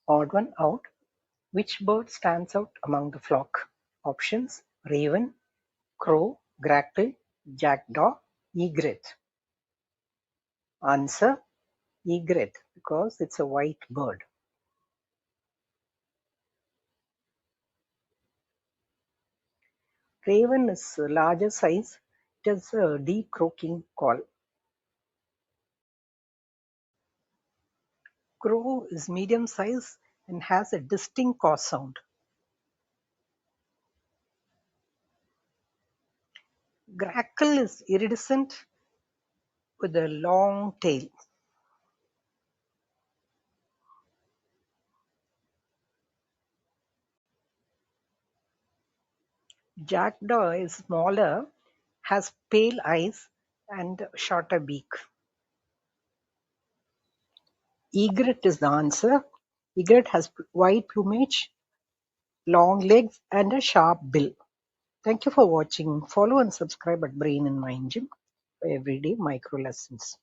Odd one out. Which bird stands out among the flock? Options: raven, crow, grackle, jackdaw, egret. Answer: egret, because it's a white bird. Raven is a larger size. It has a deep croaking call. Crow is medium size and has a distinct caw sound. Grackle is iridescent with a long tail. Jackdaw is smaller, has pale eyes and shorter beak. Egret is the answer. Egret has white plumage, long legs, and a sharp bill. Thank you for watching. Follow and subscribe at Brain and Mind Gym for everyday micro lessons.